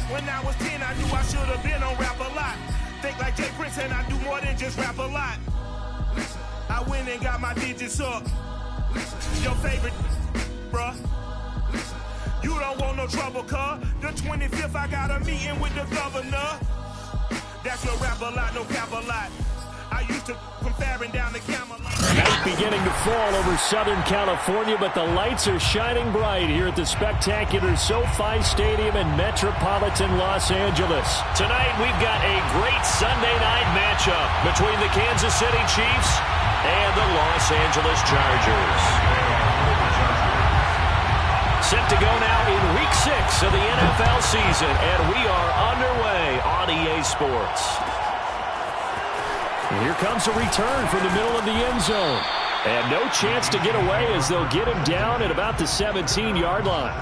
When I was 10, I knew I should have been on rap a lot. Think like Jay Prince and I do more than just rap a lot. I went and got my digits up. Your favorite, bruh. You don't want no trouble, cuz. The 25th, I got a meeting with the governor. That's your rap a lot, no cap a lot. I used to from Farron down to Camelot. Night beginning to fall over Southern California, but the lights are shining bright here at the spectacular SoFi Stadium in metropolitan Los Angeles. Tonight, we've got a great Sunday night matchup between the Kansas City Chiefs and the Los Angeles Chargers. Set to go now in Week 6 of the NFL season, and we are underway on EA Sports. And here comes a return from the middle of the end zone. And no chance to get away as they'll get him down at about the 17-yard line.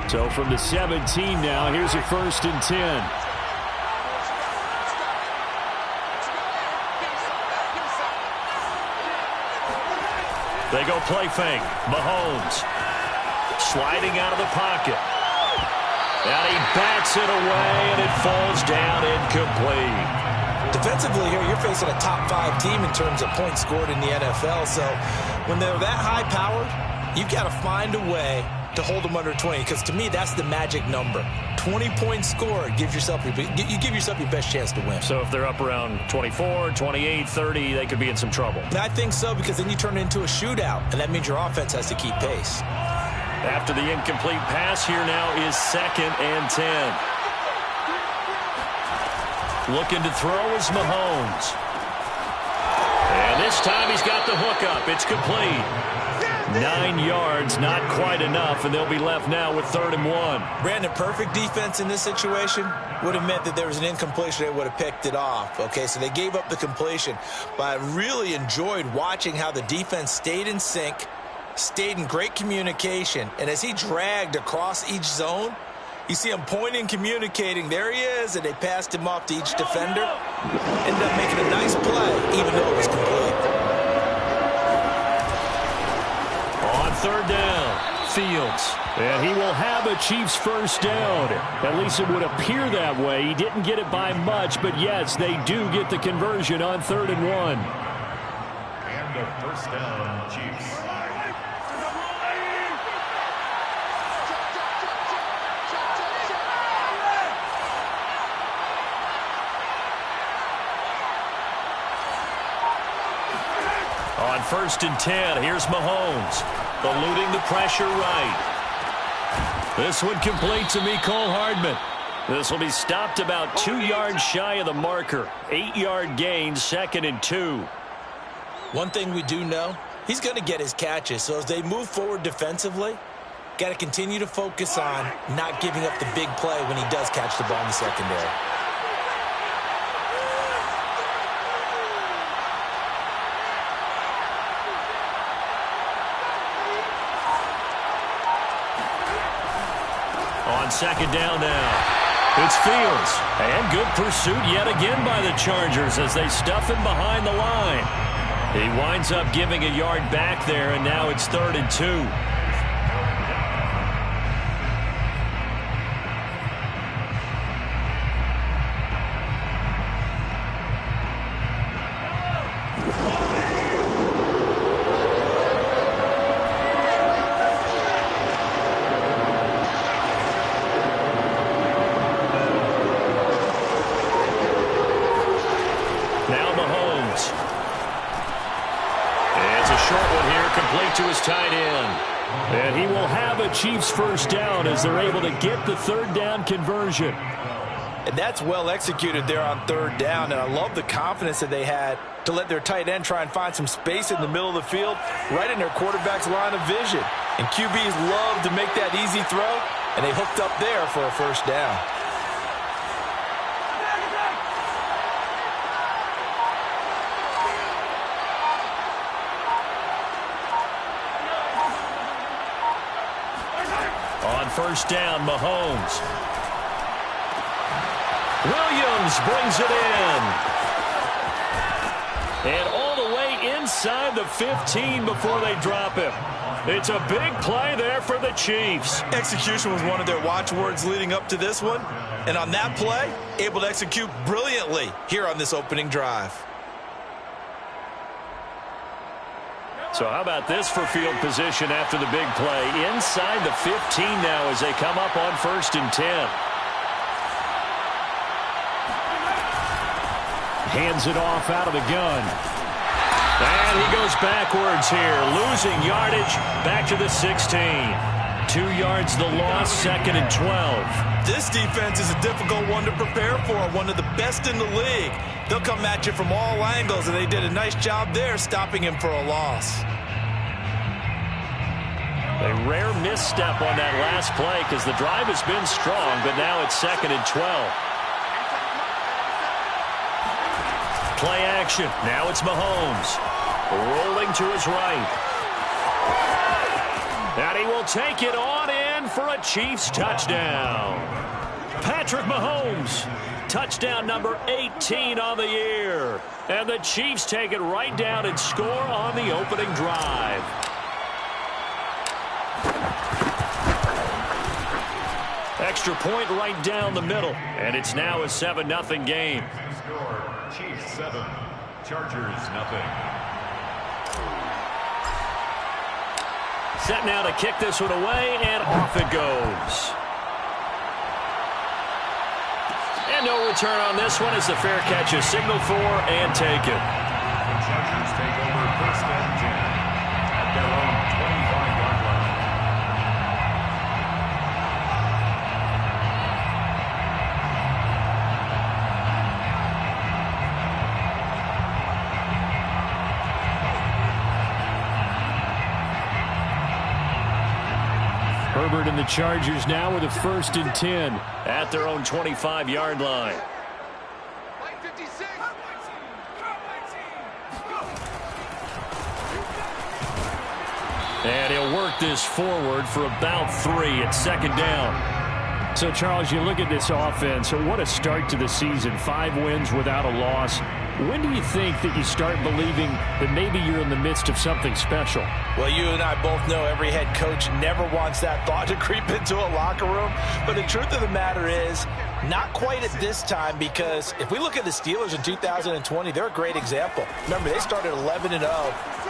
So from the 17 now, here's a 1st and 10. They go play fake. Mahomes sliding out of the pocket. And he bats it away, and it falls down incomplete. Defensively here, you're facing a top 5 team in terms of points scored in the NFL. So when they're that high-powered, you've got to find a way to hold them under 20, because to me, that's the magic number. 20 points scored gives yourself you give yourself your best chance to win. So if they're up around 24, 28, 30, they could be in some trouble. I think so, because then you turn it into a shootout, and that means your offense has to keep pace. After the incomplete pass, here now is 2nd and 10. Looking to throw is Mahomes. And this time he's got the hook up. It's complete. 9 yards, not quite enough, and they'll be left now with 3rd and 1. Brandon, perfect defense in this situation would have meant that there was an incompletion. They would have picked it off. Okay, so they gave up the completion. But I really enjoyed watching how the defense stayed in sync, stayed in great communication, and as he dragged across each zone, you see him pointing, communicating. There he is, and they passed him off to each defender. Ended up making a nice play, even though it was complete. On 3rd down, Fields. And he will have a Chiefs 1st down. At least it would appear that way. He didn't get it by much, but yes, they do get the conversion on 3rd and 1. And a 1st down, Chiefs. On 1st and 10, here's Mahomes. Eluding the pressure right. This one complete to Mecole Hardman. This will be stopped about 2 yards shy of the marker. 8-yard gain, 2nd and 2. One thing we do know, he's going to get his catches. So as they move forward defensively, got to continue to focus on not giving up the big play when he does catch the ball in the secondary. On 2nd down now, it's Fields. And good pursuit yet again by the Chargers as they stuff him behind the line. He winds up giving a yard back there, and now it's 3rd and 2. To his tight end. And he will have a Chiefs 1st down as they're able to get the 3rd down conversion. And that's well executed there on 3rd down. And I love the confidence that they had to let their tight end try and find some space in the middle of the field, right in their quarterback's line of vision. And QBs love to make that easy throw, and they hooked up there for a 1st down. On 1st down, Mahomes. Williams brings it in. And all the way inside the 15 before they drop him. It's a big play there for the Chiefs. Execution was one of their watchwords leading up to this one. And on that play, able to execute brilliantly here on this opening drive. So how about this for field position after the big play? Inside the 15 now as they come up on 1st and 10. Hands it off out of the gun. And he goes backwards here, losing yardage back to the 16. 2 yards the loss, 2nd and 12. This defense is a difficult one to prepare for, one of the best in the league. They'll come at you from all angles, and they did a nice job there stopping him for a loss. A rare misstep on that last play because the drive has been strong, but now it's 2nd and 12. Play action. Now it's Mahomes. Rolling to his right. And he will take it on in for a Chiefs touchdown. Patrick Mahomes. Touchdown number 18 on the year. And the Chiefs take it right down and score on the opening drive. Extra point right down the middle. And it's now a 7-0 game. Score, Chiefs 7, Chargers 0. Set now to kick this one away, and off it goes. And no return on this one as the fair catch is signaled for and taken. The Chargers take over 1st and 10 at their own 25-yard line. Herbert and the Chargers now with a 1st and 10 at their own 25-yard line. And he'll work this forward for about 3 at 2nd down. So, Charles, you look at this offense, what a start to the season. 5 wins without a loss. When do you think that you start believing that maybe you're in the midst of something special? Well, you and I both know every head coach never wants that thought to creep into a locker room. But the truth of the matter is, not quite at this time, because if we look at the Steelers in 2020, they're a great example. Remember, they started 11-0,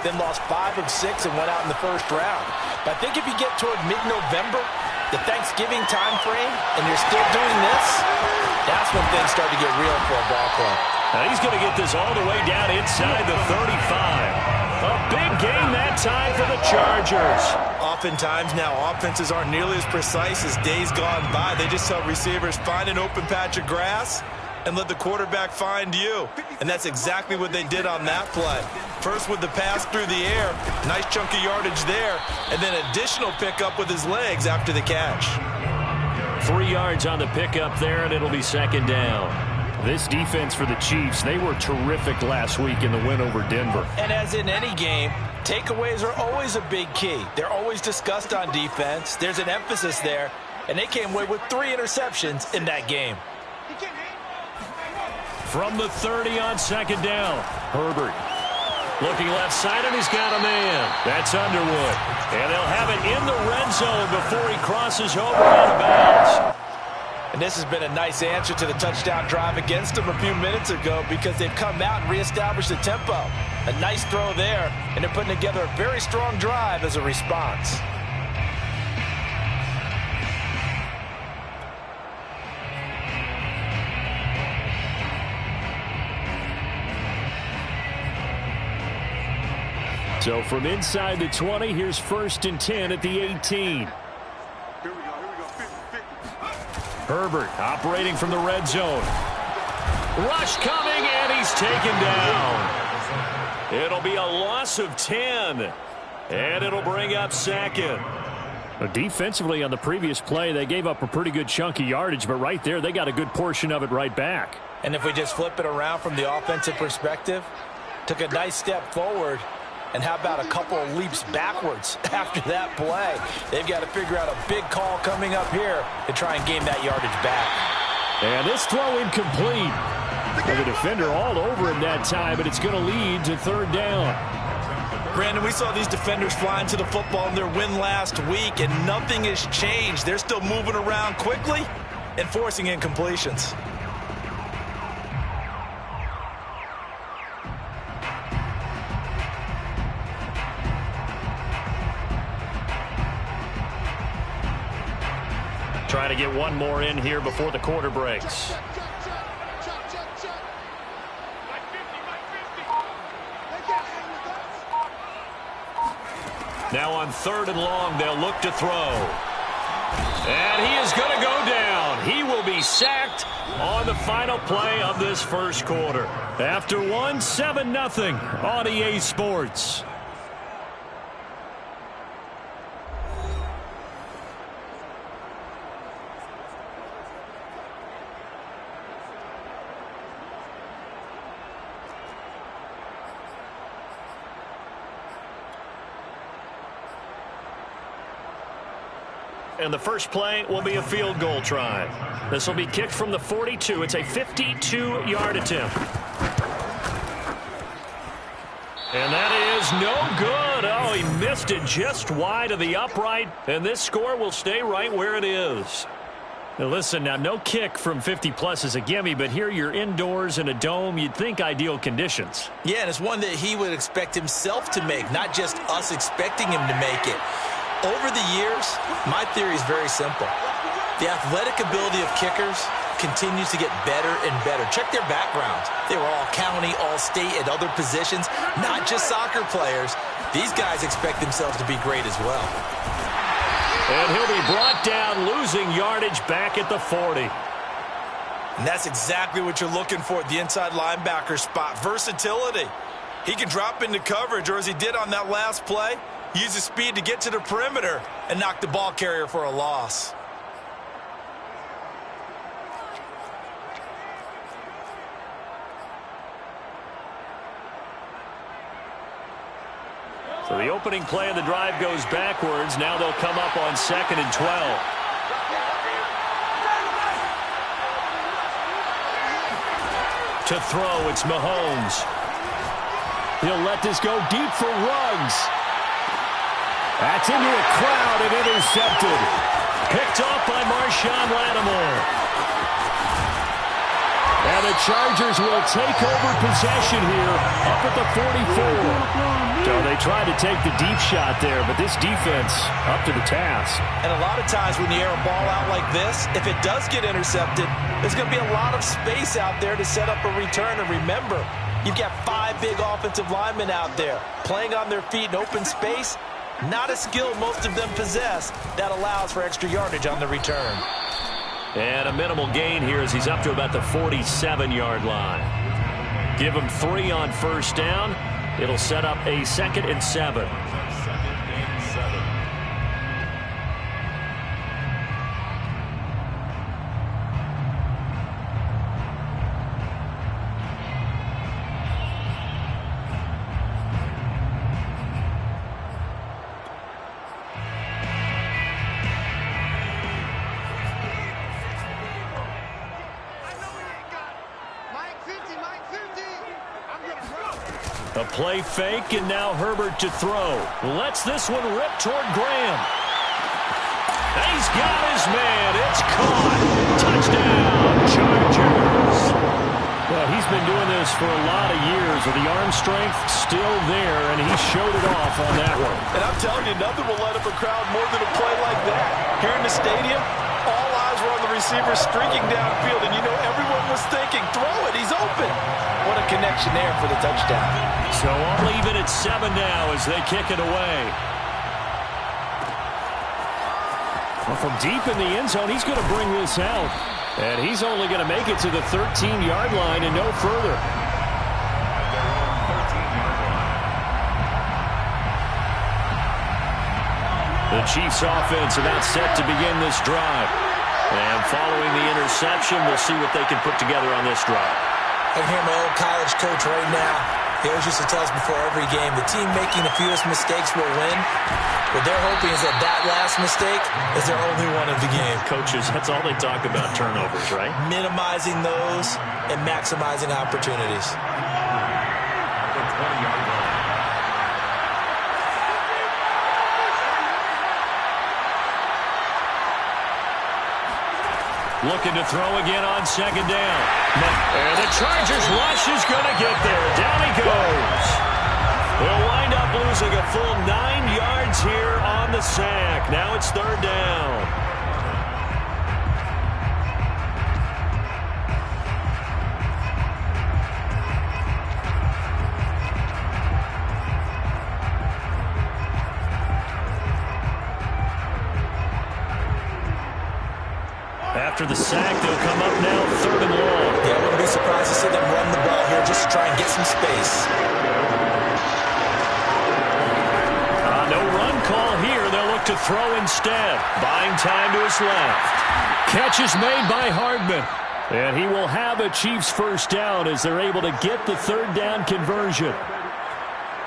then lost 5 of 6 and went out in the 1st round. But I think if you get toward mid-November, the Thanksgiving time frame, and you're still doing this, that's when things start to get real for a ball club. Now he's going to get this all the way down inside the 35. A big game that time for the Chargers. Oftentimes now offenses aren't nearly as precise as days gone by. They just tell receivers, find an open patch of grass and let the quarterback find you. And that's exactly what they did on that play. First with the pass through the air, nice chunk of yardage there, and then additional pickup with his legs after the catch. 3 yards on the pickup there, and it'll be 2nd down. This defense for the Chiefs, they were terrific last week in the win over Denver. And as in any game, takeaways are always a big key. They're always discussed on defense. There's an emphasis there, and they came away with 3 interceptions in that game. From the 30 on 2nd down, Herbert. Looking left side, and he's got a man. That's Underwood. And they'll have it in the red zone before he crosses over out of bounds. And this has been a nice answer to the touchdown drive against them a few minutes ago because they've come out and reestablished the tempo. A nice throw there, and they're putting together a very strong drive as a response. So from inside the 20, here's 1st and 10 at the 18. Herbert operating from the red zone. Rush coming, and he's taken down. It'll be a loss of 10, and it'll bring up 2nd. Defensively on the previous play, they gave up a pretty good chunk of yardage, but right there, they got a good portion of it right back. And if we just flip it around from the offensive perspective, took a nice step forward, and how about a couple of leaps backwards after that play? They've got to figure out a big call coming up here to try and gain that yardage back. And this throw incomplete. Well, the defender all over him that time, and it's going to lead to third down. Brandon, we saw these defenders flying to the football in their win last week, and nothing has changed. They're still moving around quickly and forcing incompletions. Trying to get one more in here before the quarter breaks. Now on 3rd and long, they'll look to throw. And he is going to go down. He will be sacked on the final play of this first quarter. After one, 7-0 on EA Sports. And the first play will be a field goal try. This will be kicked from the 42. It's a 52-yard attempt. And that is no good. Oh, he missed it just wide of the upright. And this score will stay right where it is. Now listen, now no kick from 50-plus is a gimme, but here you're indoors in a dome. You'd think ideal conditions. Yeah, and it's one that he would expect himself to make, not just us expecting him to make it. Over the years, my theory is very simple. The athletic ability of kickers continues to get better and better. Check their backgrounds. They were all county, all state, at other positions, not just soccer players. These guys expect themselves to be great as well. And he'll be brought down, losing yardage back at the 40. And that's exactly what you're looking for at the inside linebacker spot. Versatility. He can drop into coverage, or as he did on that last play, use his speed to get to the perimeter and knock the ball carrier for a loss. So the opening play of the drive goes backwards. Now they'll come up on 2nd and 12. To throw, it's Mahomes. He'll let this go deep for Ruggs. That's into a crowd and intercepted. Picked off by Marshawn Lattimore. And the Chargers will take over possession here up at the 44. So they tried to take the deep shot there, but this defense up to the task. And a lot of times when you air a ball out like this, if it does get intercepted, there's going to be a lot of space out there to set up a return. And remember, you've got 5 big offensive linemen out there playing on their feet in open space. Not a skill most of them possess that allows for extra yardage on the return. And a minimal gain here as he's up to about the 47-yard line. Give him 3 on first down. It'll set up a 2nd and 7. A play fake, and now Herbert to throw. Lets this one rip toward Graham. He's got his man. It's caught. Touchdown, Chargers. Well, he's been doing this for a lot of years, with the arm strength still there, and he showed it off on that one. And I'm telling you, nothing will light up a crowd more than a play like that. Here in the stadium, all eyes were on the receiver streaking downfield, and you know everyone was thinking, throw it, he's open. What a connection there for the touchdown. So all even at 7 now as they kick it away. Well, from deep in the end zone, he's going to bring this out. And he's only going to make it to the 13-yard line and no further. The Chiefs offense about set to begin this drive. And following the interception, we'll see what they can put together on this drive. I can hear my old college coach right now. He always used to tell us before every game, the team making the fewest mistakes will win. What they're hoping is that last mistake is their only one of the game. Coaches, that's all they talk about, turnovers, right? Minimizing those and maximizing opportunities. The 20-yard line. Looking to throw again on second down. And the Chargers rush is going to get there. Down he goes. They'll wind up losing a full 9 yards here on the sack. Now it's third down. After the sack, they'll come up now third and long. Yeah, I wouldn't be surprised to see them run the ball here just to try and get some space. No run call here. They'll look to throw instead. Buying time to his left. Catch is made by Hardman. And he will have a Chiefs first down as they're able to get the third down conversion.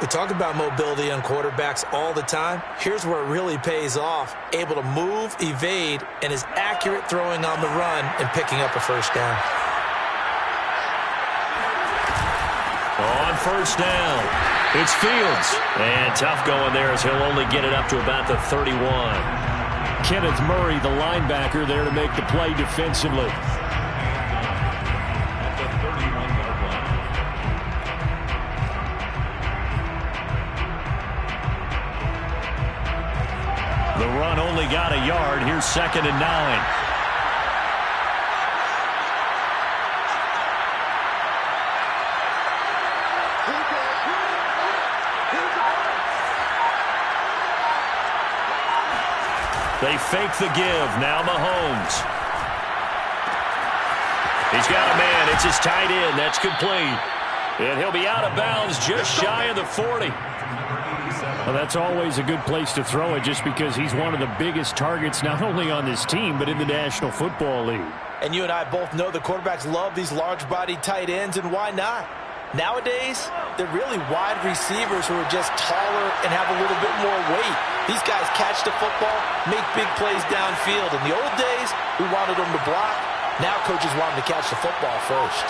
We talk about mobility on quarterbacks all the time. Here's where it really pays off. Able to move, evade, and is accurate throwing on the run and picking up a first down. On first down, it's Fields. And tough going there as he'll only get it up to about the 31. Kenneth Murray, the linebacker, there to make the play defensively. At the 31-yard line. The run only got a yard. Here's second and 9. They fake the give. Now Mahomes. He's got a man. It's his tight end. That's complete. And he'll be out of bounds just shy of the 40. Well, that's always a good place to throw it just because he's one of the biggest targets not only on this team but in the National Football League. And you and I both know the quarterbacks love these large-bodied tight ends, and why not? Nowadays, they're really wide receivers who are just taller and have a little bit more weight. These guys catch the football, make big plays downfield. In the old days, we wanted them to block. Now coaches want them to catch the football first.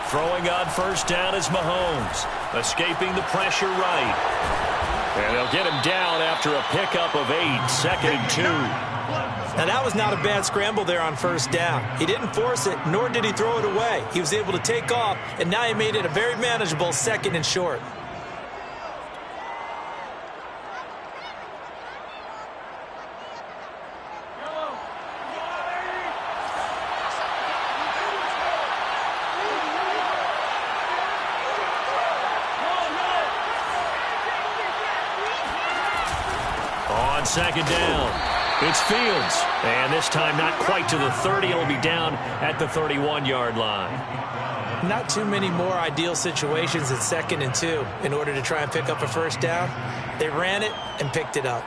Throwing on first down is Mahomes. Escaping the pressure right. And they'll get him down after a pickup of 8. Second and 2. Now, that was not a bad scramble there on first down. He didn't force it, nor did he throw it away. He was able to take off, and now he made it a very manageable second and short. On second down, it's Fields. And this time not quite to the 30. It'll be down at the 31-yard line. Not too many more ideal situations at second and 2 in order to try and pick up a first down. They ran it and picked it up.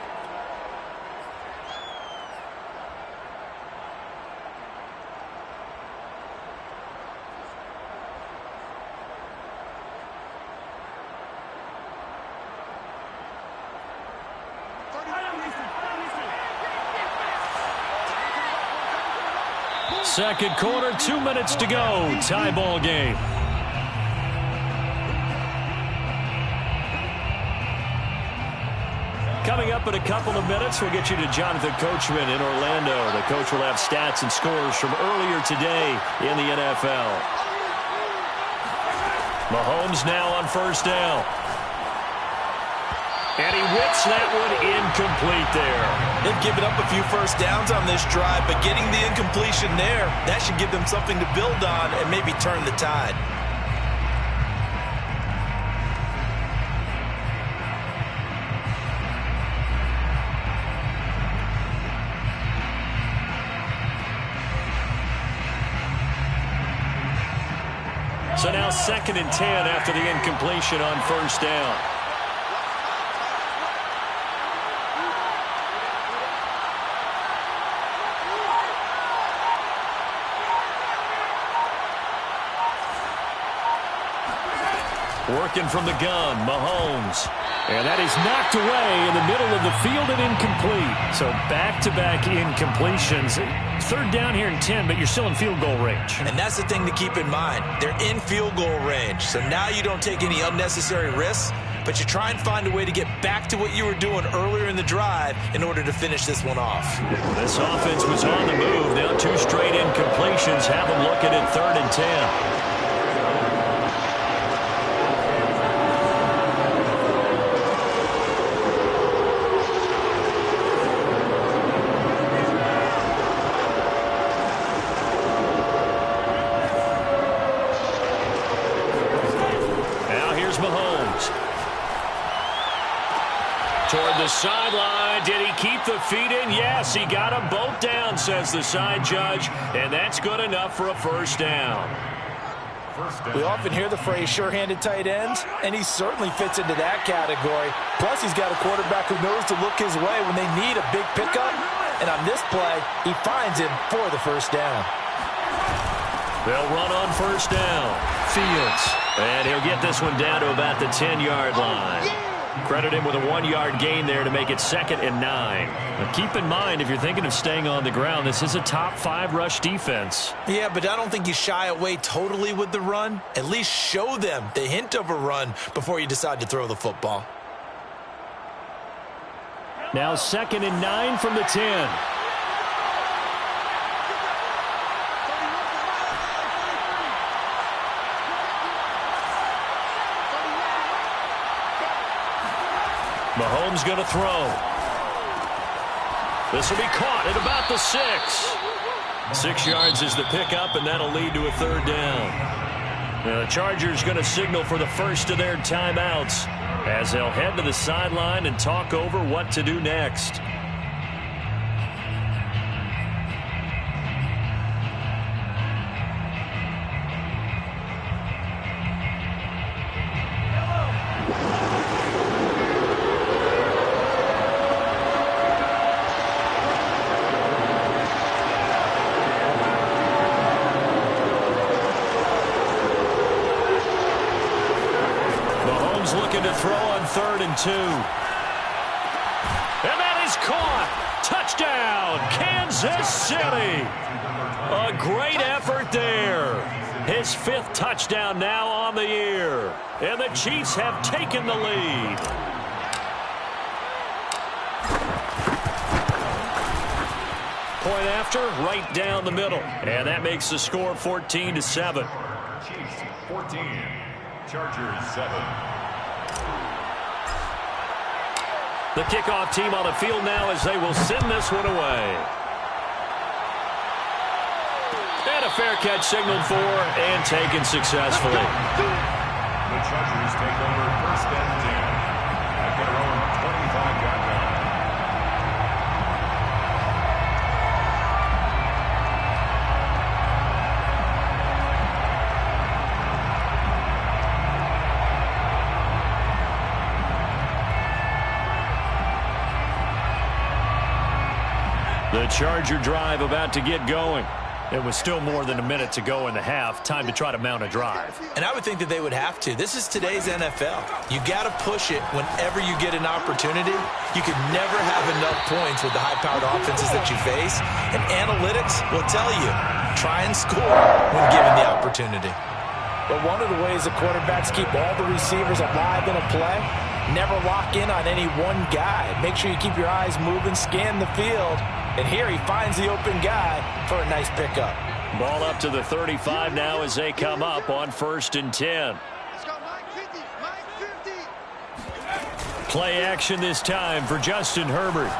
Second quarter, 2 minutes to go. Tie ball game. Coming up in a couple of minutes, we'll get you to Jonathan Coachman in Orlando. The coach will have stats and scores from earlier today in the NFL. Mahomes now on first down. And he whips that one incomplete there. They've given up a few first downs on this drive, but getting the incompletion there, that should give them something to build on and maybe turn the tide. So now second and 10 after the incompletion on first down. Working from the gun, Mahomes. And that is knocked away in the middle of the field and incomplete. So back-to-back incompletions. Third down here in 10, but you're still in field goal range. And that's the thing to keep in mind. They're in field goal range. So now you don't take any unnecessary risks, but you try and find a way to get back to what you were doing earlier in the drive in order to finish this one off. This offense was on the move. Now 2 straight incompletions have them looking at 3rd and 10. Toward the sideline. Did he keep the feet in? Yes, he got them both down, says the side judge. And that's good enough for a first down. We often hear the phrase sure-handed tight ends, and he certainly fits into that category. Plus, he's got a quarterback who knows to look his way when they need a big pickup. And on this play, he finds him for the first down. They'll run on first down. Fields. And he'll get this one down to about the 10-yard line. Credit him with a 1-yard gain there to make it 2nd and 9. Now keep in mind, if you're thinking of staying on the ground, this is a top 5 rush defense. Yeah, but I don't think you shy away totally with the run. At least show them the hint of a run before you decide to throw the football. Now 2nd and 9 from the 10. Mahomes going to throw. This will be caught at about the 6. 6 yards is the pickup, and that'll lead to a 3rd down. Now the Chargers going to signal for the first of their timeouts as they'll head to the sideline and talk over what to do next. Looking to throw on 3rd and 2. And that is caught. Touchdown, Kansas City. A great effort there. His 5th touchdown now on the year. And the Chiefs have taken the lead. Point after, right down the middle. And that makes the score 14-7. Chiefs 14, Chargers 7. The kickoff team on the field now as they will send this one away. And a fair catch signaled for and taken successfully. The Chargers take over 1st and 10 at their own 25-yard line. The Charger drive about to get going. It was still more than a minute to go in the half. Time to try to mount a drive. And I would think that they would have to. This is today's NFL. You got to push it whenever you get an opportunity. You could never have enough points with the high-powered offenses that you face. And analytics will tell you, try and score when given the opportunity. But one of the ways the quarterbacks keep all the receivers alive in a play, never lock in on any one guy. Make sure you keep your eyes moving, scan the field. And here he finds the open guy for a nice pickup. Ball up to the 35 now as they come up on 1st and 10. Play action this time for Justin Herbert.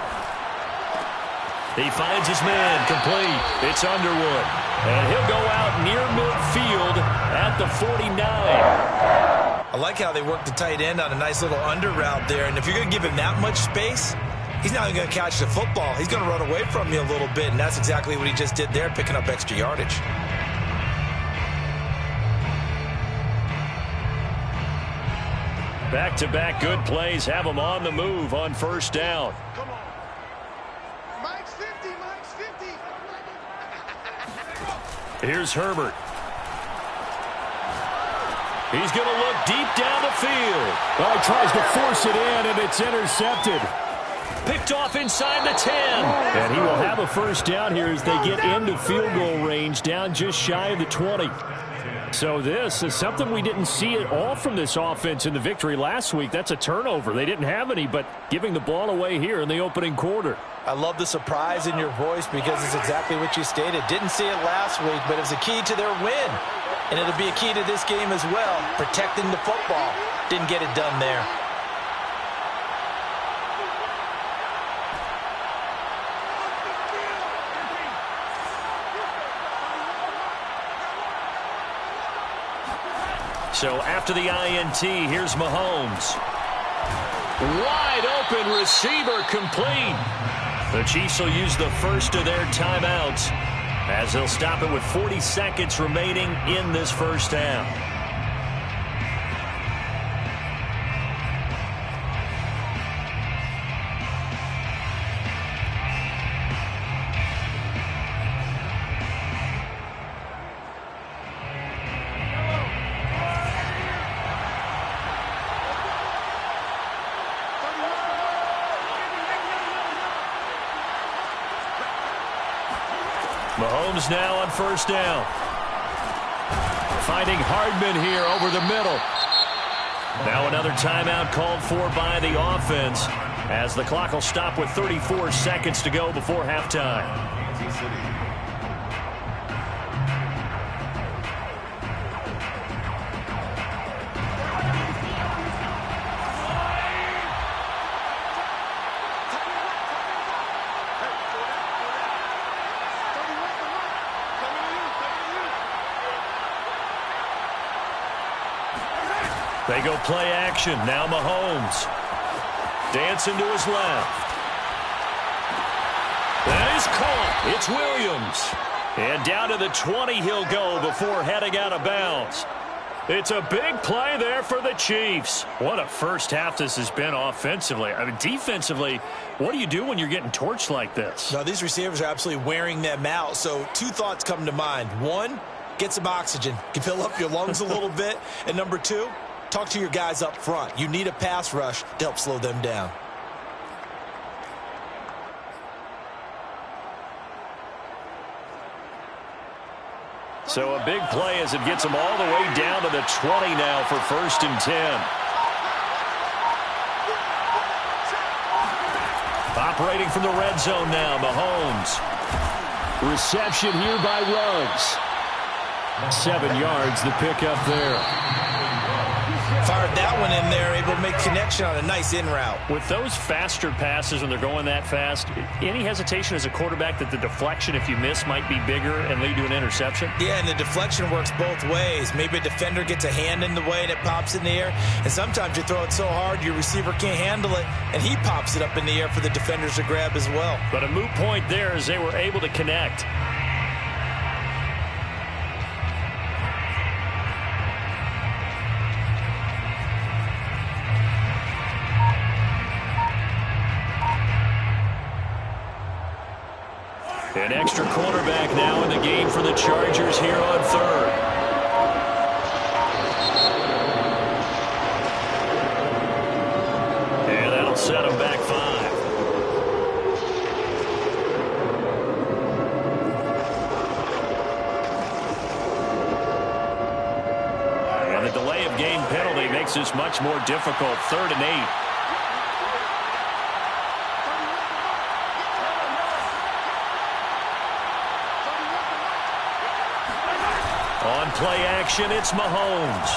He finds his man complete. It's Underwood. And he'll go out near midfield at the 49. I like how they work the tight end on a nice little under route there. And if you're going to give him that much space, he's not going to catch the football. He's going to run away from you a little bit, and that's exactly what he just did there, picking up extra yardage. Back-to-back good plays have him on the move on 1st down. Come on. Mike's 50, Mike's 50. Here's Herbert. He's going to look deep down the field. Oh, he tries to force it in, and it's intercepted. Picked off inside the 10. And he will have a first down here as they get into field goal range, down just shy of the 20. So this is something we didn't see at all from this offense in the victory last week. That's a turnover. They didn't have any, but giving the ball away here in the opening quarter. I love the surprise in your voice because it's exactly what you stated. Didn't see it last week, but it was a key to their win. And it'll be a key to this game as well, protecting the football. Didn't get it done there. So after the INT, here's Mahomes. Wide open receiver complete. The Chiefs will use the first of their timeouts as they'll stop it with 40 seconds remaining in this first half. Mahomes now on first down. Finding Hardman here over the middle. Now another timeout called for by the offense as the clock will stop with 34 seconds to go before halftime. Kansas City. They go play action. Now Mahomes. Dancing to his left. That is caught. It's Williams. And down to the 20 he'll go before heading out of bounds. It's a big play there for the Chiefs. What a first half this has been offensively. I mean, defensively, what do you do when you're getting torched like this? Now, these receivers are absolutely wearing them out. So two thoughts come to mind. One, get some oxygen. Can fill up your lungs a little bit. And number two, talk to your guys up front. You need a pass rush to help slow them down. So a big play as it gets them all the way down to the 20 now for 1st and 10. Operating from the red zone now, Mahomes. Reception here by Ruggs. 7 yards, the pickup there. Fired that one in there, able to make connection on a nice in route. With those faster passes when they're going that fast, any hesitation as a quarterback that the deflection, if you miss, might be bigger and lead to an interception? Yeah, and the deflection works both ways. Maybe a defender gets a hand in the way and it pops in the air, and sometimes you throw it so hard your receiver can't handle it, and he pops it up in the air for the defenders to grab as well. But a moot point there as they were able to connect. An extra cornerback now in the game for the Chargers here on 3rd. And that'll set them back 5. And the delay of game penalty makes this much more difficult. 3rd and 8. On play action, it's Mahomes.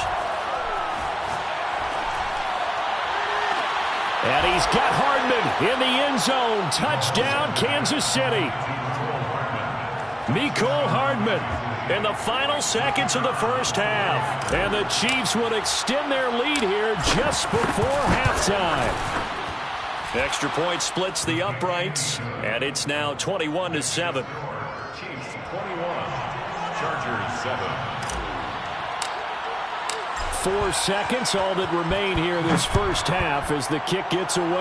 And he's got Hardman in the end zone. Touchdown, Kansas City. Mecole Hardman in the final seconds of the first half. And the Chiefs would extend their lead here just before halftime. Extra point splits the uprights, and it's now 21-7. Chiefs 21. Chargers 7. 4 seconds, all that remain here in this first half as the kick gets away. The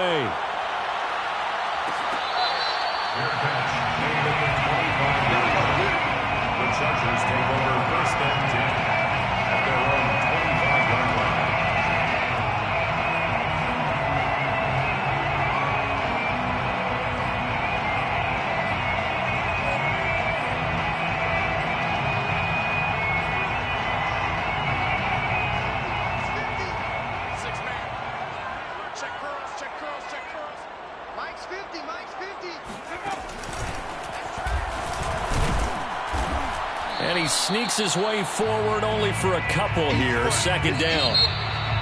Chargers take over 1st and 10 at their own 25-yard 50, Mike's 50. And he sneaks his way forward only for a couple here. Second down.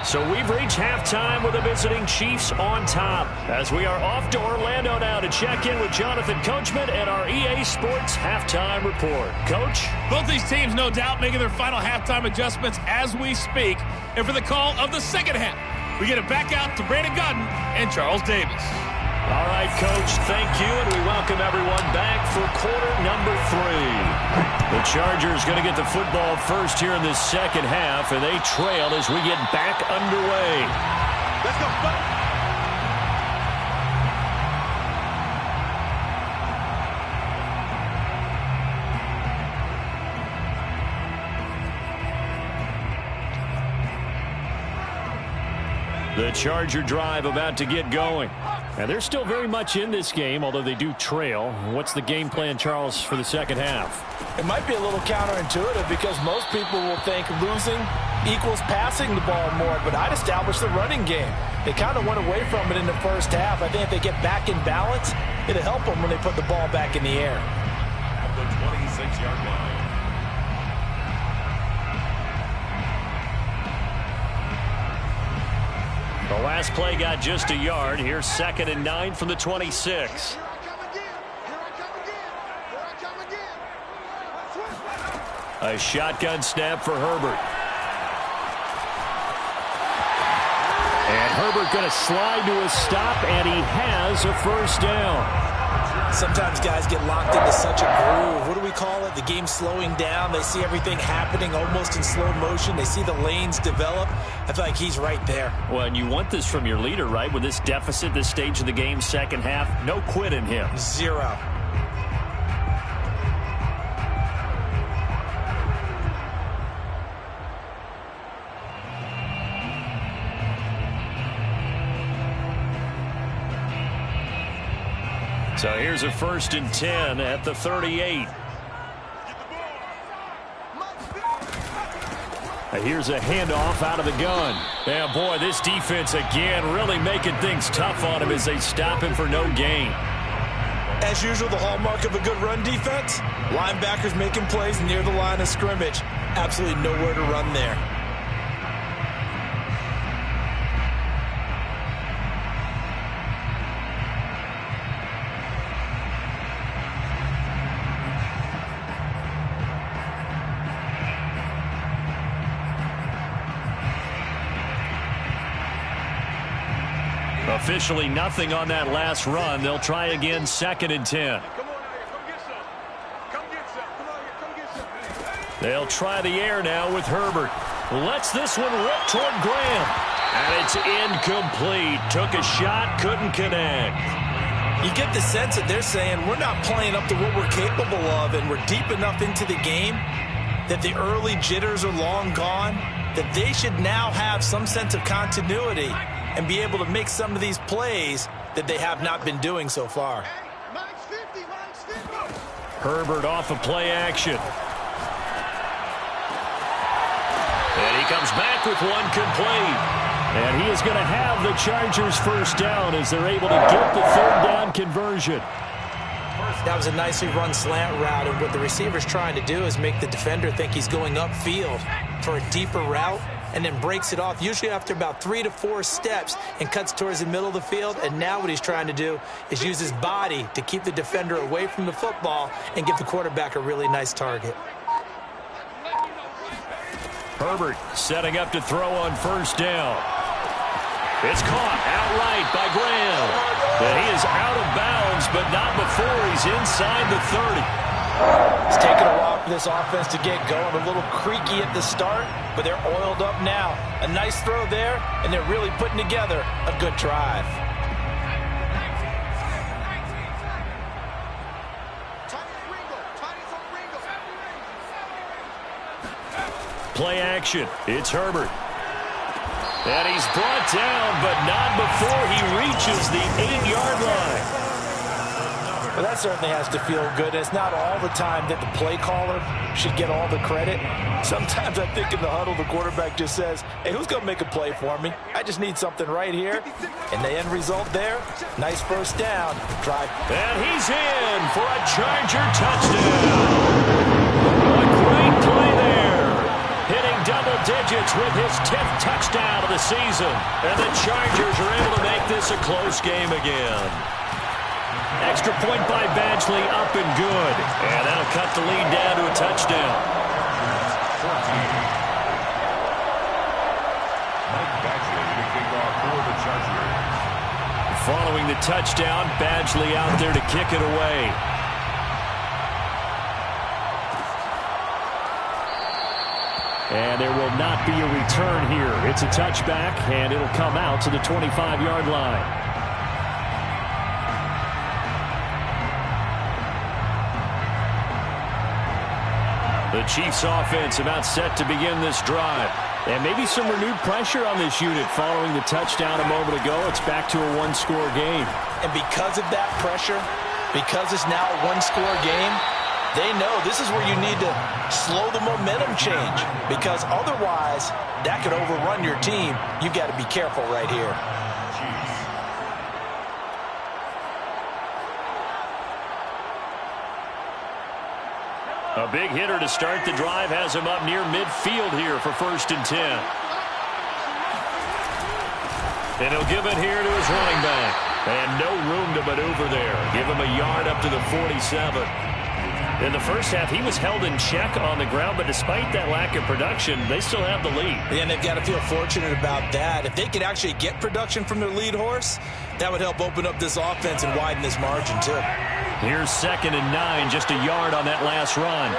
So we've reached halftime with the visiting Chiefs on top. As we are off to Orlando now to check in with Jonathan Coachman and our EA Sports Halftime Report. Coach? Both these teams, no doubt, making their final halftime adjustments as we speak. And for the call of the second half, we get it back out to Brandon Godden and Charles Davis. All right, Coach, thank you, and we welcome everyone back for quarter number 3. The Chargers going to get the football first here in this second half, and they trail as we get back underway. Let's go, buddy. The Charger drive about to get going. And they're still very much in this game, although they do trail. What's the game plan, Charles, for the second half? It might be a little counterintuitive because most people will think losing equals passing the ball more, but I'd establish the running game. They kind of went away from it in the first half. I think if they get back in balance, it'll help them when they put the ball back in the air. At the 26-yard line. The last play got just a yard. Here's 2nd and 9 from the 26. Here I come again. Here I come again. Here I come again. A shotgun snap for Herbert. And Herbert going to slide to a stop, and he has a first down. Sometimes guys get locked into such a groove. What do we call it? The game slowing down. They see everything happening almost in slow motion. They see the lanes develop. I feel like he's right there. Well, and you want this from your leader, right? With this deficit, this stage of the game, second half, no quit in him. Zero. So here's a 1st and 10 at the 38. Here's a handoff out of the gun. And boy, this defense again really making things tough on him as they stop him for no gain. As usual, the hallmark of a good run defense, linebackers making plays near the line of scrimmage. Absolutely nowhere to run there. Officially nothing on that last run. They'll try again, 2nd and 10. Come on out here. Come get some. Come get some. Come on here. Come get some. They'll try the air now with Herbert. Lets this one rip toward Graham. And it's incomplete. Took a shot, couldn't connect. You get the sense that they're saying we're not playing up to what we're capable of, and we're deep enough into the game that the early jitters are long gone, that they should now have some sense of continuity and be able to make some of these plays that they have not been doing so far. Hey, Mike's 50. Mike's 50. Herbert off of play action. And he comes back with one complete. And he is going to have the Chargers first down as they're able to get the 3rd down conversion. That was a nicely run slant route, and what the receiver's trying to do is make the defender think he's going upfield for a deeper route, and then breaks it off, usually after about 3 to 4 steps, and cuts towards the middle of the field. And now what he's trying to do is use his body to keep the defender away from the football and give the quarterback a really nice target. Herbert setting up to throw on first down. It's caught outright by Graham. And he is out of bounds, but not before he's inside the 30. It's taken a while for this offense to get going. A little creaky at the start, but they're oiled up now. A nice throw there, and they're really putting together a good drive. Play action. It's Herbert. And he's brought down, but not before he reaches the 8-yard line. Well, that certainly has to feel good. It's not all the time that the play caller should get all the credit. Sometimes I think in the huddle, the quarterback just says, hey, who's going to make a play for me? I just need something right here. And the end result there, nice first down. Drive. And he's in for a Charger touchdown. A great play there. Hitting double digits with his 10th touchdown of the season. And the Chargers are able to make this a close game again. Extra point by Badgley, up and good. And that'll cut the lead down to a touchdown. Mike Badgley to kick off for the Chargers. Following the touchdown, Badgley out there to kick it away. And there will not be a return here. It's a touchback, and it'll come out to the 25-yard line. The Chiefs offense about set to begin this drive. And maybe some renewed pressure on this unit following the touchdown a moment ago. It's back to a one-score game. And because of that pressure, because it's now a one-score game, they know this is where you need to slow the momentum change. Because otherwise, that could overrun your team. You've got to be careful right here. A big hitter to start the drive has him up near midfield here for 1st and 10. And he'll give it here to his running back. And no room to maneuver there. Give him a yard up to the 47. In the first half, he was held in check on the ground, but despite that lack of production, they still have the lead. And they've got to feel fortunate about that. If they could actually get production from their lead horse, that would help open up this offense and widen this margin, too. Here's 2nd and 9, just a yard on that last run.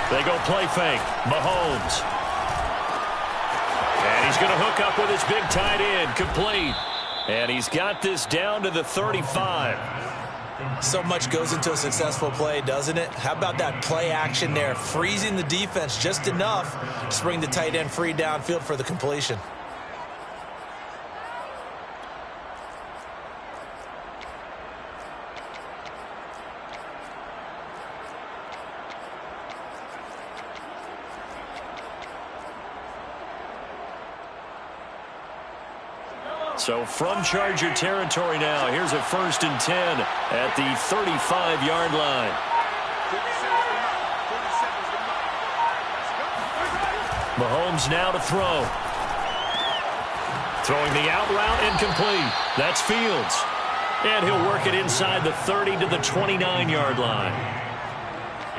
They go play fake. Mahomes. And he's going to hook up with his big tight end. Complete. And he's got this down to the 35. So much goes into a successful play, doesn't it? How about that play action there? Freezing the defense just enough to bring the tight end free downfield for the completion. So from Charger territory now, here's a 1st and 10 at the 35-yard line. Mahomes now to throw. Throwing the out route incomplete. That's Fields. And he'll work it inside the 30 to the 29-yard line.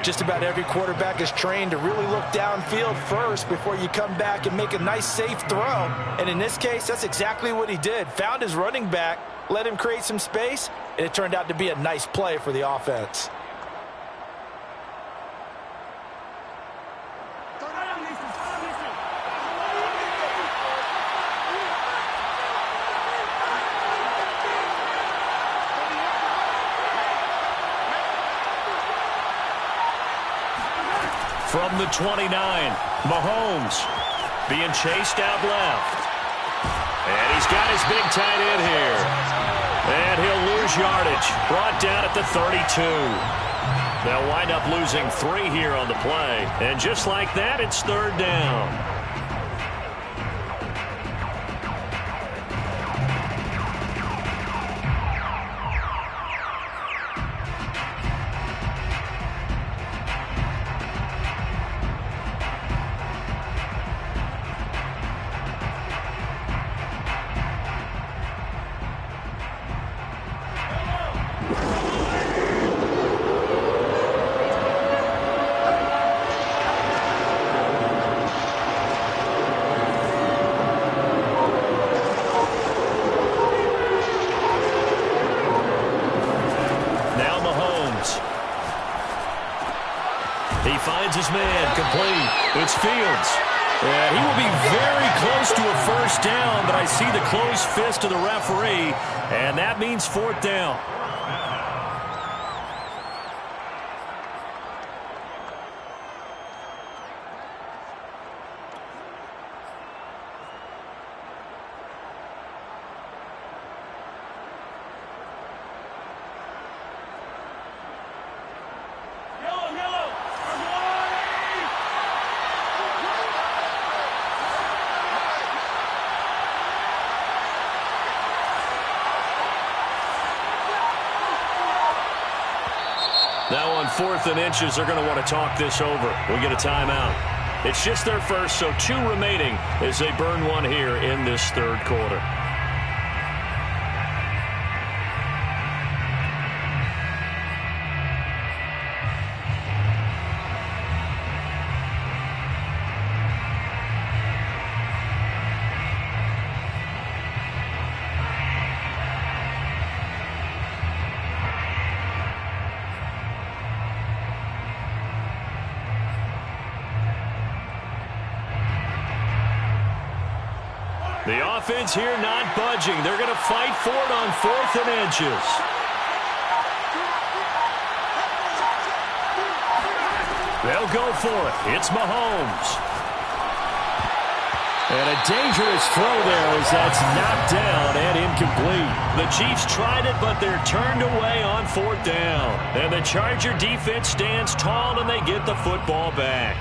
Just about every quarterback is trained to really look downfield first before you come back and make a nice, safe throw. And in this case, that's exactly what he did. Found his running back, let him create some space, and it turned out to be a nice play for the offense. From the 29, Mahomes being chased out left. And he's got his big tight end here. And he'll lose yardage. Brought down at the 32. They'll wind up losing 3 here on the play. And just like that, it's 3rd down. He finds his man, complete. It's Fields. And he will be very close to a 1st down, but I see the closed fist of the referee, and that means 4th down. Now on 4th and inches, they're going to want to talk this over. We'll get a timeout. It's just their first, so 2 remaining as they burn one here in this third quarter. The offense here not budging. They're going to fight for it on 4th and inches. They'll go for it. It's Mahomes. And a dangerous throw there as that's knocked down and incomplete. The Chiefs tried it, but they're turned away on 4th down. And the Charger defense stands tall, and they get the football back.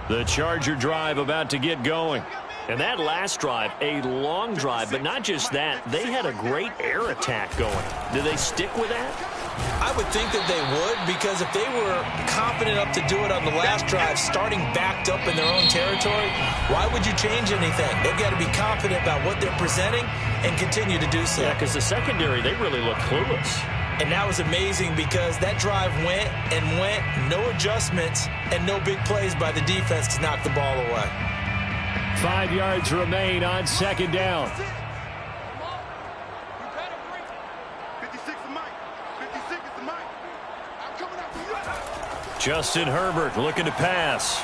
The Charger drive about to get going. And that last drive, a long drive, but not just that. They had a great air attack going. Do they stick with that? I would think that they would, because if they were confident enough to do it on the last drive, starting backed up in their own territory, why would you change anything? They've got to be confident about what they're presenting and continue to do so. Yeah, because the secondary, they really look clueless. And that was amazing because that drive went and went, no adjustments, and no big plays by the defense to knock the ball away. 5 yards remain on 2nd down. 56 is Mike. 56 is Mike. I'm coming after you. Justin Herbert looking to pass.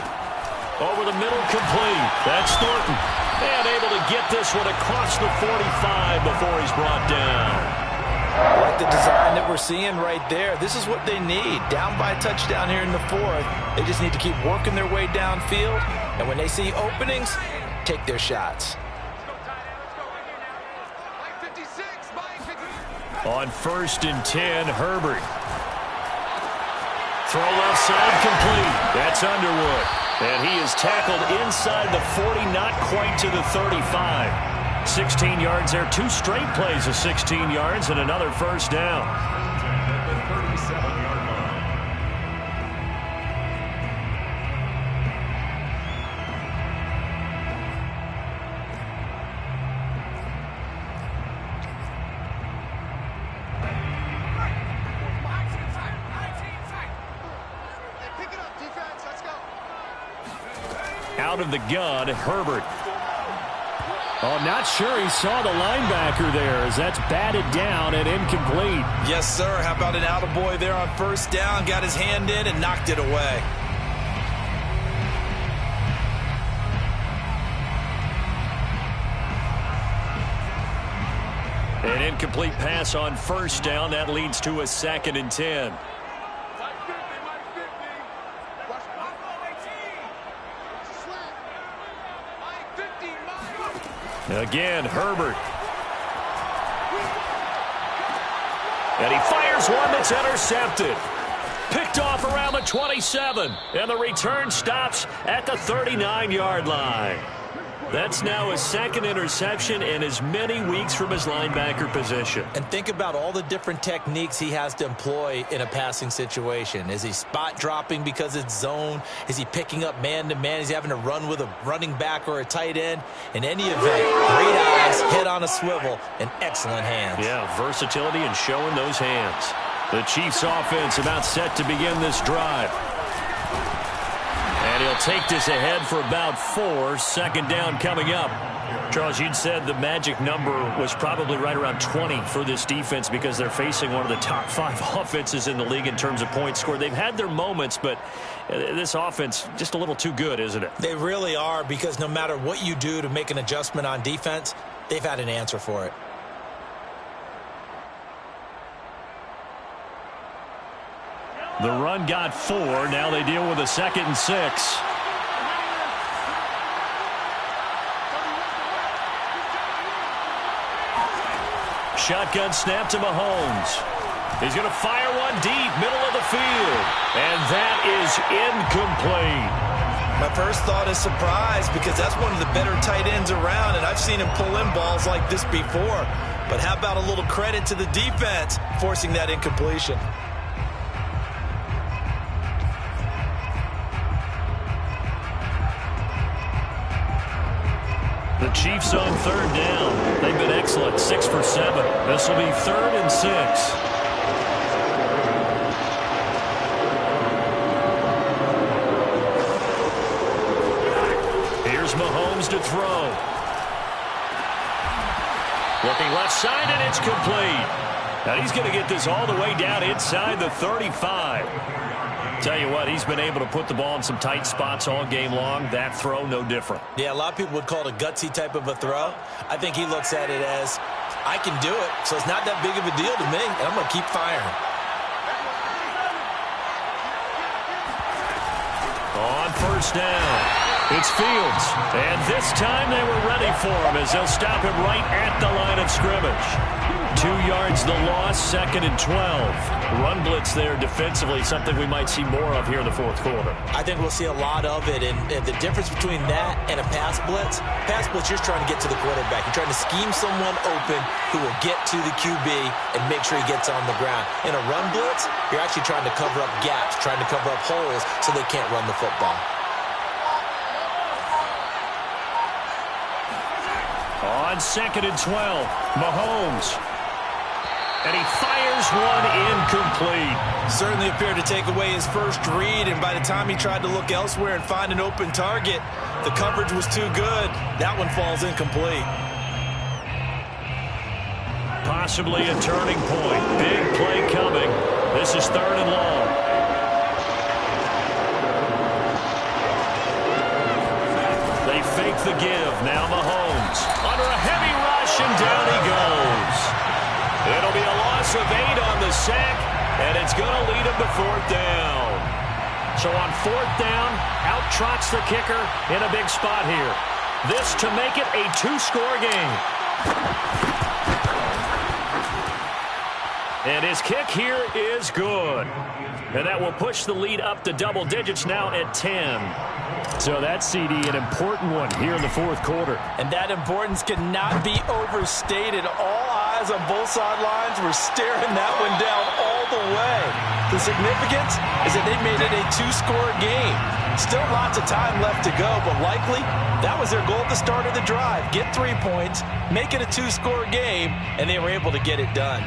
Over the middle, complete. That's Thornton. And able to get this one across the 45 before he's brought down. I like the design that we're seeing right there. This is what they need. Down by a touchdown here in the 4th. They just need to keep working their way downfield. And when they see openings, take their shots. On 1st and 10, Herbert. Throw left side, complete. That's Underwood. And he is tackled inside the 40, not quite to the 35. 16 yards there. 2 straight plays of 16 yards and another first down. At the 37-yard line. Pick it up, defense. Let's go. Out of the gun, Herbert. Oh, not sure he saw the linebacker there as that's batted down and incomplete. Yes, sir. How about an attaboy there on 1st down? Got his hand in and knocked it away. An incomplete pass on 1st down. That leads to a 2nd and 10. Again, Herbert. And he fires one that's intercepted. Picked off around the 27. And the return stops at the 39-yard line. That's now his 2nd interception and as many weeks from his linebacker position. And think about all the different techniques he has to employ in a passing situation. Is he spot dropping because it's zone? Is he picking up man-to-man? Is he having to run with a running back or a tight end? In any event, great eyes, head on a swivel, and excellent hands. Yeah, versatility and showing those hands. The Chiefs offense about set to begin this drive. And he'll take this ahead for about 4. 2nd down coming up. Charles, you'd said the magic number was probably right around 20 for this defense because they're facing one of the top 5 offenses in the league in terms of points scored. They've had their moments, but this offense just a little too good, isn't it? They really are, because no matter what you do to make an adjustment on defense, they've had an answer for it. The run got 4. Now they deal with a 2nd and 6. Shotgun snap to Mahomes. He's going to fire one deep, middle of the field. And that is incomplete. My first thought is surprise because that's one of the better tight ends around, and I've seen him pull in balls like this before. But how about a little credit to the defense forcing that incompletion? The Chiefs on third down. They've been excellent, 6 for 7. This will be 3rd and 6. Mahomes to throw. Looking left side, and it's complete. Now he's going to get this all the way down inside the 35. Tell you what, he's been able to put the ball in some tight spots all game long. That throw, no different. Yeah, a lot of people would call it a gutsy type of a throw. I think he looks at it as, I can do it, so it's not that big of a deal to me, and I'm going to keep firing. On first down. It's Fields, and this time they were ready for him as they'll stop him right at the line of scrimmage. 2 yards the loss, 2nd and 12. Run blitz there defensively, something we might see more of here in the fourth quarter. I think we'll see a lot of it, and the difference between that and a pass blitz, you're trying to get to the quarterback. You're trying to scheme someone open who will get to the QB and make sure he gets on the ground. In a run blitz, you're actually trying to cover up gaps, trying to cover up holes so they can't run the football. On 2nd and 12, Mahomes. And he fires one incomplete. Certainly appeared to take away his first read, and by the time he tried to look elsewhere and find an open target, the coverage was too good. That one falls incomplete. Possibly a turning point. Big play coming. This is 3rd and long. They fake the give. Now Mahomes under a heavy rush, and down he goes. It'll be a loss of 8 on the sack, and it's going to lead him to 4th down. So on 4th down, out trots the kicker in a big spot here. This to make it a 2-score game. And his kick here is good. And that will push the lead up to double digits now at 10. So that CD, an important one here in the fourth quarter. And that importance cannot be overstated. All eyes on both sidelines were staring that one down all the way. The significance is that they made it a 2-score game. Still lots of time left to go, but likely that was their goal at the start of the drive. Get 3 points, make it a 2-score game, and they were able to get it done.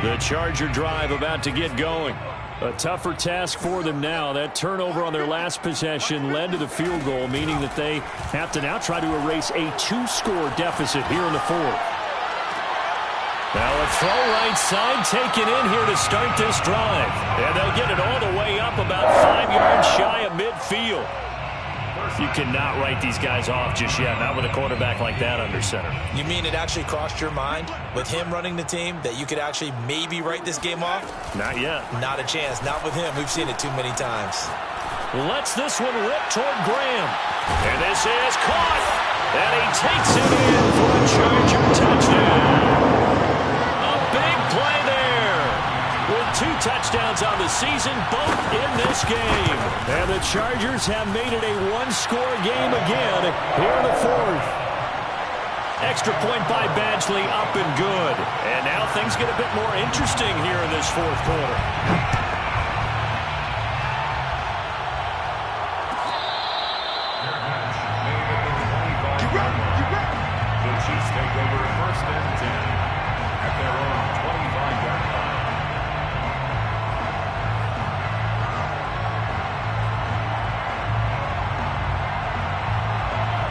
The Charger drive about to get going. A tougher task for them now. That turnover on their last possession led to the field goal, meaning that they have to now try to erase a 2-score deficit here in the fourth. Now a throw right side taken in here to start this drive. And they'll get it all the way up about 5 yards shy of midfield. You cannot write these guys off just yet, not with a quarterback like that under center. You mean it actually crossed your mind with him running the team that you could actually maybe write this game off? Not yet. Not a chance. Not with him. We've seen it too many times. Lets this one rip toward Graham. And this is caught. And he takes it in for a Charger touchdown. A big play there. With 2 touchdowns on the season, both in this game. And the Chargers have made it a 1-score game again here in the fourth. Extra point by Badgley, up and good. And now things get a bit more interesting here in this fourth quarter. The Chiefs take over 1st and 10 at their own 25-yard line.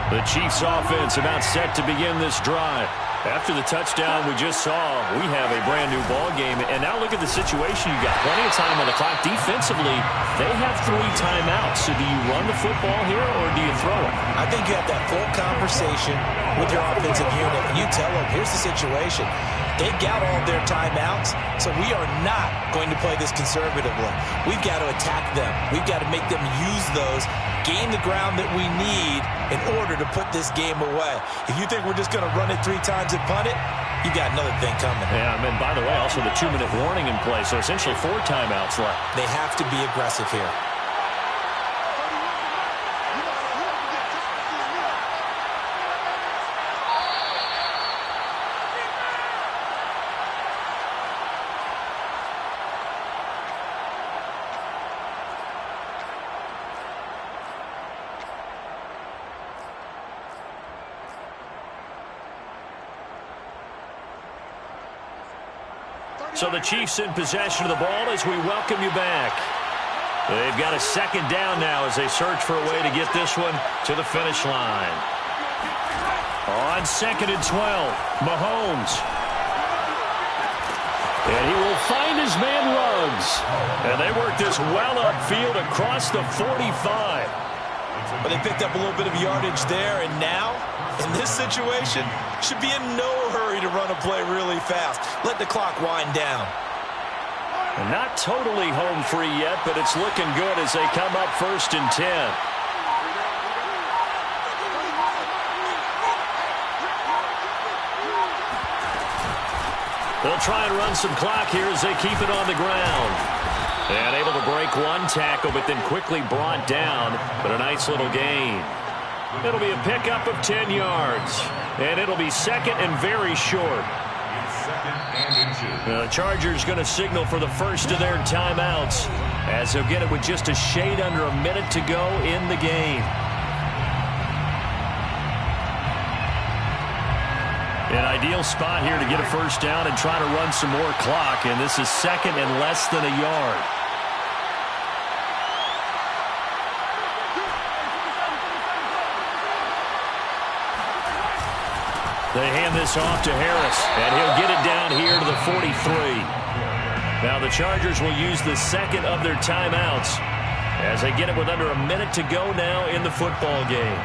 The Chiefs offense about set to begin this drive. After the touchdown we just saw, we have a brand new ball game. And now look at the situation. You got plenty of time on the clock. Defensively, they have 3 timeouts. So do you run the football here or do you throw it? I think you have that full conversation with your offensive unit. And you tell them, here's the situation. They got all of their timeouts, so we are not going to play this conservatively. We've got to attack them. We've got to make them use those, gain the ground that we need in order to put this game away. If you think we're just going to run it 3 times and punt it, you got another thing coming. Yeah, I mean, by the way, also the 2-minute warning in play, so essentially 4 timeouts left. They have to be aggressive here. So the Chiefs in possession of the ball as we welcome you back. They've got a second down now as they search for a way to get this one to the finish line. On 2nd and 12, Mahomes. And he will find his man Ruggs. And they work this well upfield across the 45. But they picked up a little bit of yardage there, and now, in this situation, should be in no hurry to run a play really fast. Let the clock wind down. Not totally home free yet, but it's looking good as they come up 1st and 10. They'll try and run some clock here as they keep it on the ground. And able to break one tackle, but then quickly brought down. But a nice little gain. It'll be a pickup of 10 yards. And it'll be 2nd and very short. The Chargers going to signal for the first of their timeouts as they'll get it with just a shade under a minute to go in the game. An ideal spot here to get a first down and try to run some more clock. And this is 2nd and less than a yard. They hand this off to Harris, and he'll get it down here to the 43. Now the Chargers will use the 2nd of their timeouts as they get it with under a minute to go now in the football game.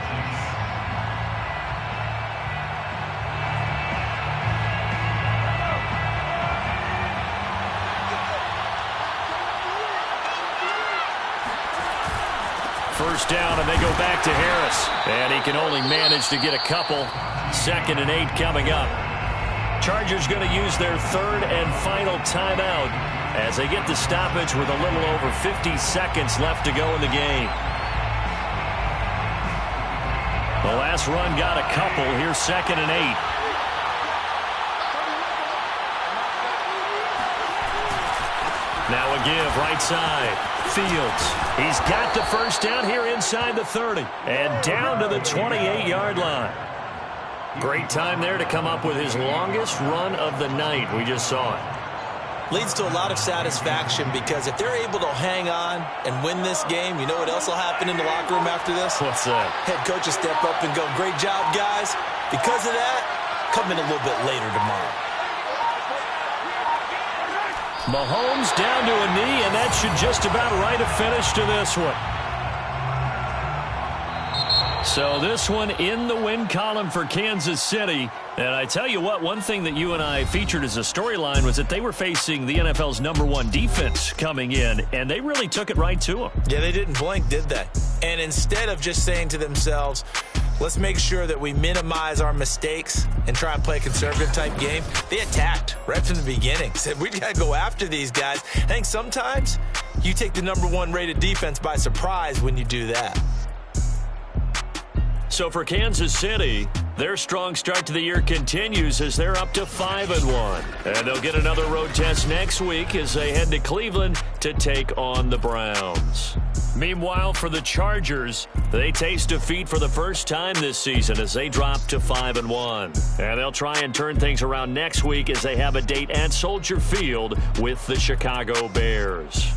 First down, and they go back to Harris. And he can only manage to get a couple. 2nd and 8 coming up. Chargers going to use their 3rd and final timeout as they get the stoppage with a little over 50 seconds left to go in the game. The last run got a couple. Here's 2nd and 8. Now a give right side. Fields. He's got the first down here inside the 30. And down to the 28-yard line. Great time there to come up with his longest run of the night. We just saw it. Leads to a lot of satisfaction because if they're able to hang on and win this game, you know what else will happen in the locker room after this? What's that? Head coach will step up and go, great job, guys. Because of that, come in a little bit later tomorrow. Mahomes down to a knee, and that should just about write a finish to this one. So this one in the win column for Kansas City. And I tell you what, one thing that you and I featured as a storyline was that they were facing the NFL's #1 defense coming in, and they really took it right to them. Yeah, they didn't blink, did they? And instead of just saying to themselves, let's make sure that we minimize our mistakes and try and play a conservative-type game, they attacked right from the beginning. Said, we got to go after these guys. I think sometimes you take the #1 rated defense by surprise when you do that. So for Kansas City, their strong start to the year continues as they're up to 5-1. And they'll get another road test next week as they head to Cleveland to take on the Browns. Meanwhile, for the Chargers, they taste defeat for the first time this season as they drop to 5-1. And they'll try and turn things around next week as they have a date at Soldier Field with the Chicago Bears.